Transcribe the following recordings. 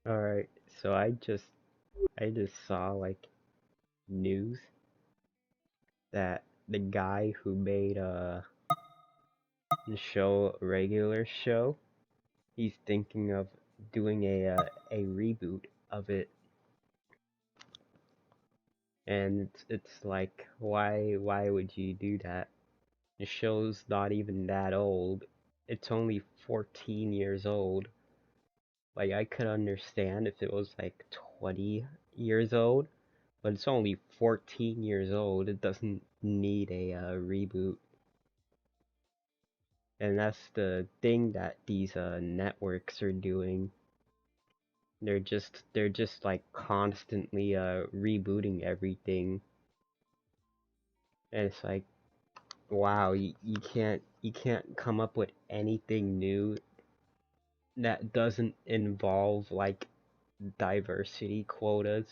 Alright, so I just saw like news that the guy who made the show a regular show, he's thinking of doing a reboot of it, and it's like why would you do that? The show's not even that old. It's only 14 years old. Like I could understand if it was like 20 years old, but it's only 14 years old. It doesn't need a reboot. And that's the thing that these networks are doing. They're just like constantly rebooting everything. And it's like, wow, you can't come up with anything new that doesn't involve like diversity quotas,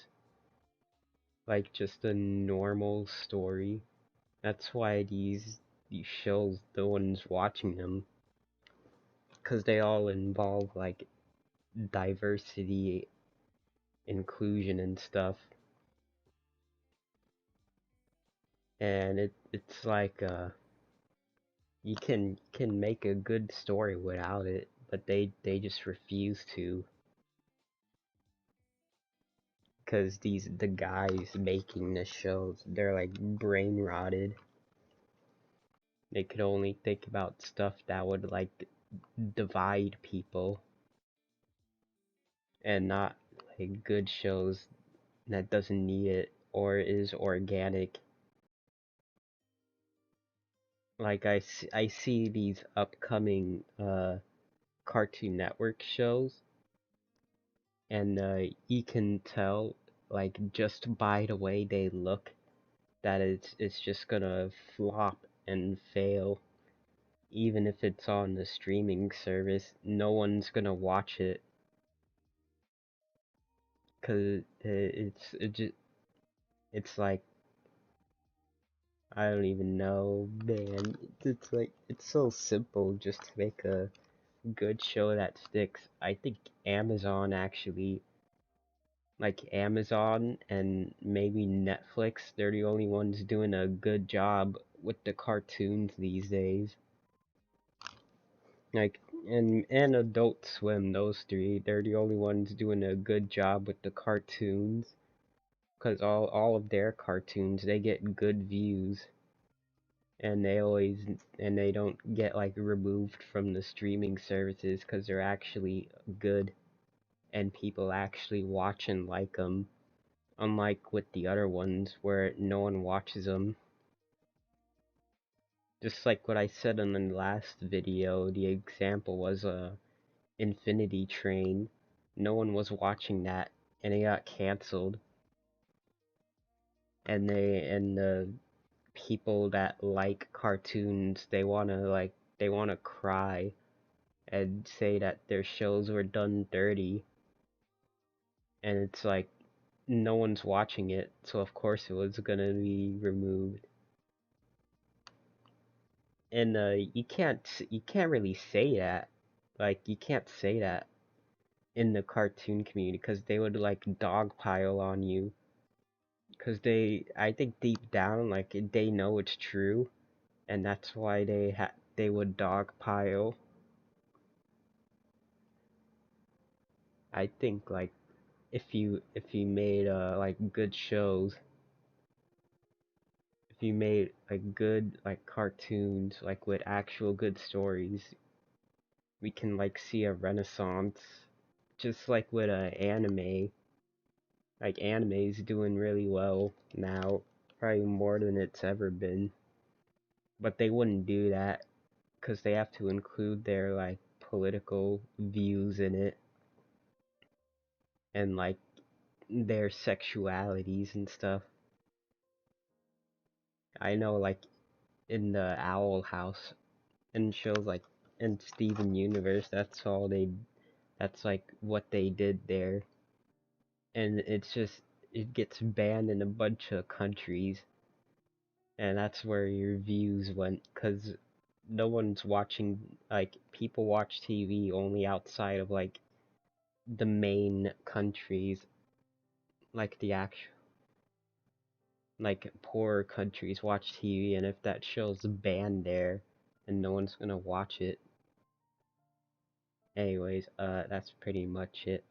like just a normal story. That's why these shows, the ones watching them, because they all involve like diversity, inclusion, and stuff. And it's like you can make a good story without it, but they just refuse to, because the guys making the shows, they're like brain rotted. They could only think about stuff that would like divide people, and not like good shows that doesn't need it or is organic. Like I see these upcoming Cartoon Network shows, and you can tell like just by the way they look that it's just gonna flop and fail. Even if it's on the streaming service, no one's gonna watch it, cause it's like, I don't even know, man. It's like it's so simple just to make a good show that sticks. I think Amazon actually, like Amazon and maybe Netflix, they're the only ones doing a good job with the cartoons these days. Like, and Adult Swim, those three, they're the only ones doing a good job with the cartoons. Cause all of their cartoons, they get good views, and they don't get like removed from the streaming services because they're actually good and people actually watch and like them, unlike with the other ones where no one watches them. Just like what I said in the last video, the example was a Infinity Train. No one was watching that, and it got canceled. And the people that like cartoons, they wanna cry and say that their shows were done dirty, and it's like no one's watching it, so of course it was gonna be removed. And you can't really say that. Like you can't say that in the cartoon community because they would like dogpile on you. Because I think deep down, like they know it's true, and that's why they would dogpile. I think like if you made like good shows, if you made like good like cartoons like with actual good stories, we can like see a renaissance, just like with anime. Like anime's doing really well now, probably more than it's ever been. But they wouldn't do that because they have to include their like political views in it, and like their sexualities and stuff. I know like in the Owl House and shows like in Steven Universe, that's like what they did there. And it gets banned in a bunch of countries, and that's where your views went, cuz no one's watching, like people watch TV only outside of like the main countries, like the actual, like poorer countries watch TV, and if that show's banned there, and no one's gonna watch it. Anyways, that's pretty much it.